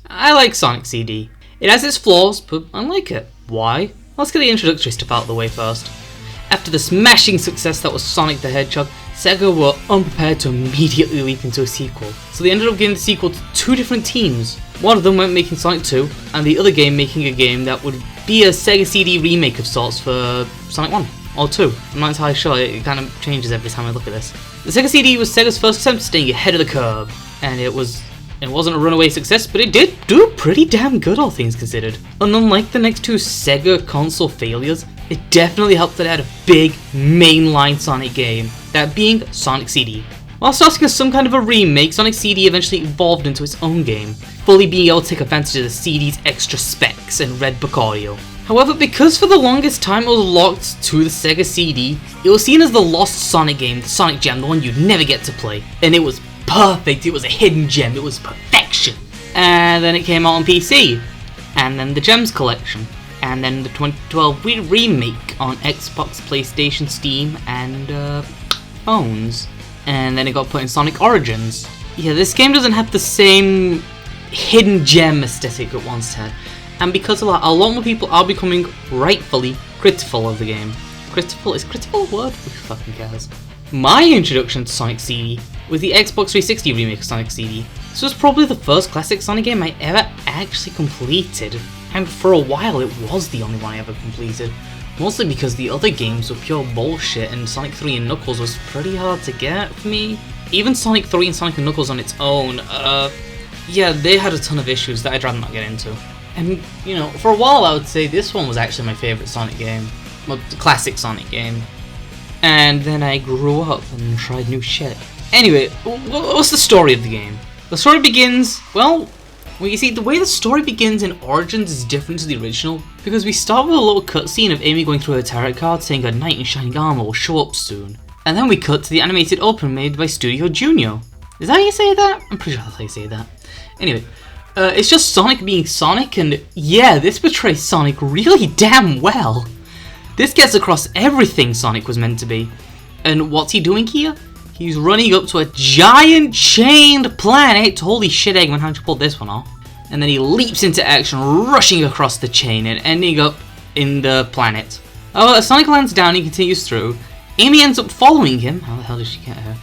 I like Sonic CD. It has its flaws, but I like it. Why? Let's get the introductory stuff out of the way first. After the smashing success that was Sonic the Hedgehog, Sega were unprepared to immediately leap into a sequel. So they ended up giving the sequel to two different teams. One of them went making Sonic 2, and the other game making a game that would be a Sega CD remake of sorts for Sonic 1 or 2. I'm not entirely sure, it kind of changes every time I look at this. The Sega CD was Sega's first attempt at staying ahead of the curve, and it wasn't a runaway success, but it did do pretty damn good, all things considered. And unlike the next two Sega console failures, it definitely helped that it had a big mainline Sonic game, that being Sonic CD. While starting as some kind of a remake, Sonic CD eventually evolved into its own game, fully being able to take advantage of the CD's extra specs and Red Book audio. However, because for the longest time it was locked to the Sega CD, it was seen as the lost Sonic game, the Sonic Gem, the one you'd never get to play, and it was perfect, it was a hidden gem, it was perfection. And then it came out on PC, and then the Gems collection, and then the 2012 remake on Xbox, PlayStation, Steam, and phones. And then it got put in Sonic Origins. Yeah, this game doesn't have the same hidden gem aesthetic it once had, and because of that, a lot more people are becoming rightfully critical of the game. Critical? Is critical a word? Who fucking cares? My introduction to Sonic CD was the Xbox 360 remake of Sonic CD. This was probably the first classic Sonic game I ever actually completed, and for a while it was the only one I ever completed. Mostly because the other games were pure bullshit, and Sonic 3 and Knuckles was pretty hard to get for me. Even Sonic 3 and Sonic and Knuckles on its own, yeah, they had a ton of issues that I'd rather not get into. And, you know, for a while I would say this one was actually my favourite Sonic game. Well, the classic Sonic game. And then I grew up and tried new shit. Anyway, what's the story of the game? The story begins, well, you see, the way the story begins in Origins is different to the original, because we start with a little cutscene of Amy going through her tarot card saying her knight in shining armor will show up soon. And then we cut to the animated opening made by Studio Junior. Is that how you say that? I'm pretty sure that's how you say that. Anyway, it's just Sonic being Sonic, and yeah, this portrays Sonic really damn well. This gets across everything Sonic was meant to be. And what's he doing here? He's running up to a giant chained planet. Holy shit, Eggman, how'd you pull this one off? And then he leaps into action, rushing across the chain and ending up in the planet. Oh, as Sonic lands down, he continues through. Amy ends up following him. How the hell did she get her?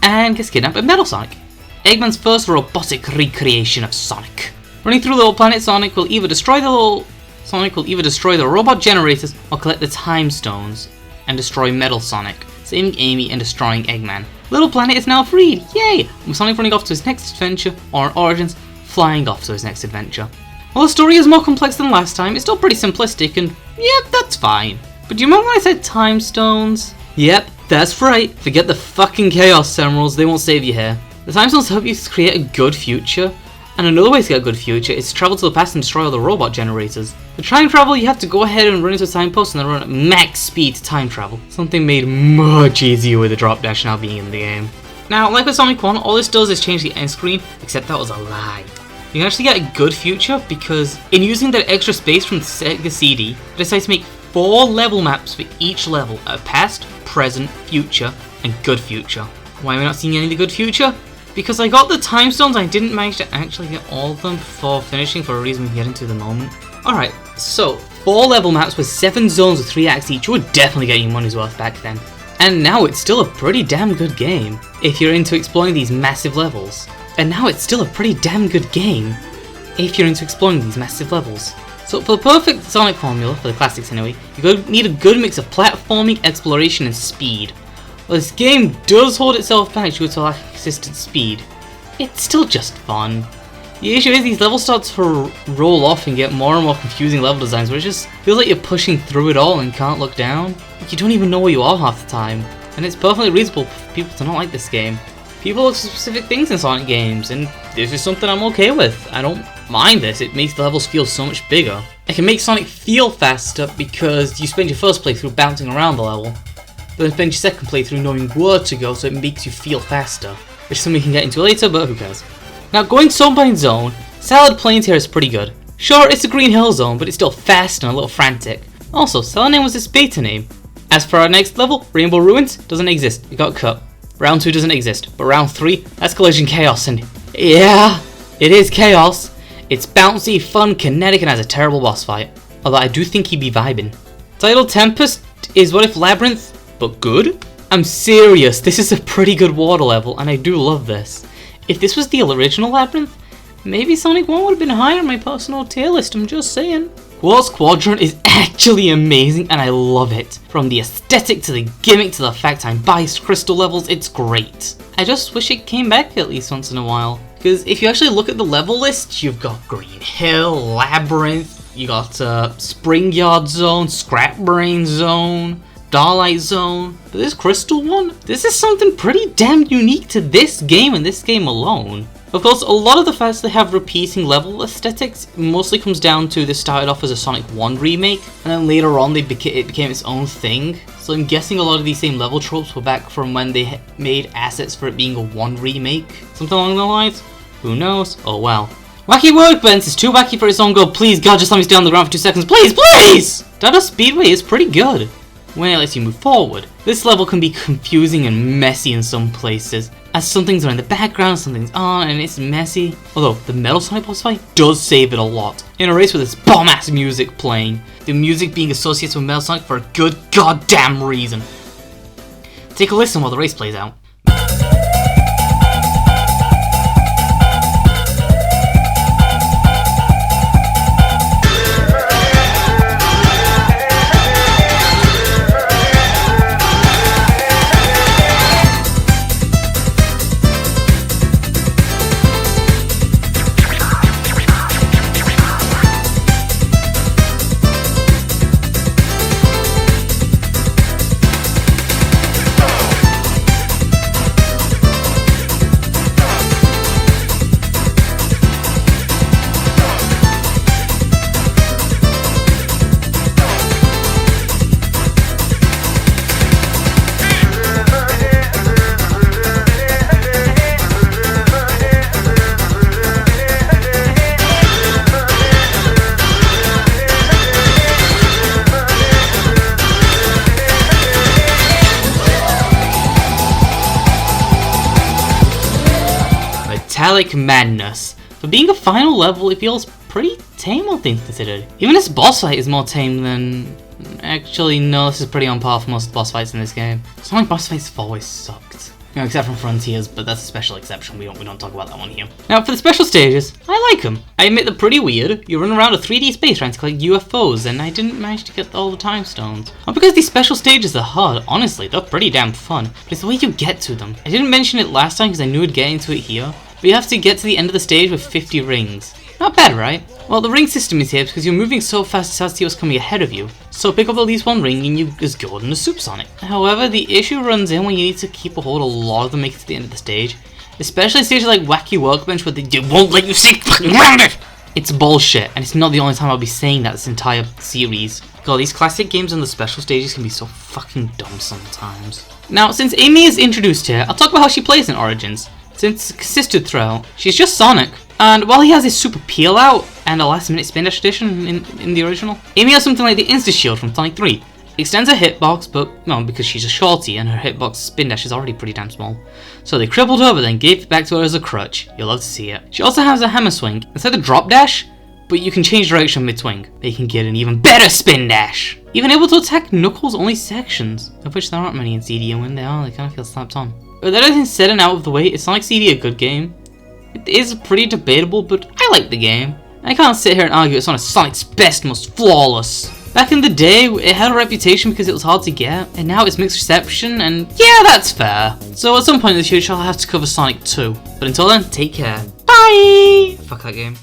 And gets kidnapped by Metal Sonic, Eggman's first robotic recreation of Sonic. Running through the little planet, Sonic will either destroy the robot generators or collect the time stones and destroy Metal Sonic, saving Amy and destroying Eggman. Little Planet is now freed, yay! With Sonic running off to his next adventure, or in Origins, flying off to his next adventure. While the story is more complex than last time, it's still pretty simplistic, and yeah, that's fine. But do you remember when I said time stones? Yep, that's right, forget the fucking Chaos Emeralds, they won't save you here. The time stones help you create a good future, and another way to get a good future is to travel to the past and destroy all the robot generators. To time travel, you have to go ahead and run into a signpost and then run at max speed to time travel. Something made much easier with the drop dash now being in the game. Now, like with Sonic 1, all this does is change the end screen, except that was a lie. You can actually get a good future because in using that extra space from the Sega CD, they decided to make 4 level maps for each level of past, present, future, and good future. Why am I not seeing any of the good future? Because I got the time stones, I didn't manage to actually get all of them before finishing for a reason we can get into in a moment. Alright, so 4 level maps with 7 zones with 3 acts each would definitely get you money's worth back then. And now it's still a pretty damn good game if you're into exploring these massive levels. So for the perfect Sonic formula, for the classics anyway, you're going to need a good mix of platforming, exploration, and speed. While this game does hold itself back due to lack of consistent speed, it's still just fun. The issue is these levels start to roll off and get more and more confusing level designs where it just feels like you're pushing through it all and can't look down. Like you don't even know where you are half the time. And it's perfectly reasonable for people to not like this game. People look for specific things in Sonic games, and this is something I'm okay with. I don't mind this, it makes the levels feel so much bigger. It can make Sonic feel faster because you spend your first playthrough bouncing around the level, but then spend your second playthrough knowing where to go, so it makes you feel faster, which is something we can get into later, but who cares. Now, going zone by zone, Salad Plains here is pretty good. Sure, it's a Green Hill zone, but it's still fast and a little frantic. Also, Salad Name was its beta name. As for our next level, Rainbow Ruins doesn't exist, it got cut. Round 2 doesn't exist, but round 3, that's Collision Chaos, and yeah, it is chaos. It's bouncy, fun, kinetic, and has a terrible boss fight. Although I do think he'd be vibing. Tidal Tempest is What If Labyrinth, but good? I'm serious, this is a pretty good water level, and I do love this. If this was the original Labyrinth, maybe Sonic 1 would have been higher on my personal tier list, I'm just saying. Quartz Quadrant is actually amazing, and I love it. From the aesthetic to the gimmick to the fact I'm biased crystal levels, it's great. I just wish it came back at least once in a while. Because if you actually look at the level list, you've got Green Hill, Labyrinth, you got Spring Yard Zone, Scrap Brain Zone, Starlight Zone. But this crystal one, this is something pretty damn unique to this game and this game alone. Of course, a lot of the fact they have repeating level aesthetics mostly comes down to this started off as a Sonic 1 remake, and then later on it became its own thing. So I'm guessing a lot of these same level tropes were back from when they made assets for it being a 1 remake. Something along the lines? Who knows? Oh well. Wacky Workbench is too wacky for its own good. Please, God, just let me stay on the ground for 2 seconds. Please, please! Dada Speedway is pretty good when it lets you move forward. This level can be confusing and messy in some places, as some things are in the background, some things aren't, and it's messy. Although, the Metal Sonic boss fight does save it a lot. In a race with this bomb-ass music playing, the music being associated with Metal Sonic for a good goddamn reason. Take a listen while the race plays out. Metallic Madness. For being a final level, it feels pretty tame, all things considered. Even this boss fight is more tame than... Actually, no, this is pretty on par for most boss fights in this game. Sonic boss fights have always sucked. You know, except from Frontiers, but that's a special exception, we don't talk about that one here. Now, for the special stages, I like them. I admit they're pretty weird. You run around a 3D space trying to collect UFOs, and I didn't manage to get all the time stones. Not because these special stages are hard, honestly, they're pretty damn fun, but it's the way you get to them. I didn't mention it last time because I knew I'd get into it here, but you have to get to the end of the stage with 50 rings. Not bad, right? Well, the ring system is here because you're moving so fast it's hard to see what's coming ahead of you. So pick up at least one ring and you're as golden as Soup Sonic. However, the issue runs in when you need to keep a hold of a lot of them to make it to the end of the stage. Especially stages like Wacky Workbench where they won't let you see fucking around it! It's bullshit, and it's not the only time I'll be saying that this entire series. God, these classic games and the special stages can be so fucking dumb sometimes. Now, since Amy is introduced here, I'll talk about how she plays in Origins. Since consistent throughout, she's just Sonic. And while he has his super peel out and a last minute spin dash addition in the original, Amy has something like the Insta Shield from Sonic 3. Extends her hitbox, but well, because she's a shorty and her hitbox spin dash is already pretty damn small. So they crippled her but then gave it back to her as a crutch. You'll love to see it. She also has a hammer swing instead of drop dash, but you can change direction mid-swing, making it an even better spin dash. Even able to attack Knuckles only sections, of which there aren't many in CD, and when they are, they kind of feel slapped on. With everything said and out of the way, is Sonic CD a good game? It is pretty debatable, but I like the game. I can't sit here and argue it's one of Sonic's best, most flawless. Back in the day, it had a reputation because it was hard to get, and now it's mixed reception, and yeah, that's fair. So at some point in the future, I'll have to cover Sonic 2. But until then, take care. Bye! Fuck that game.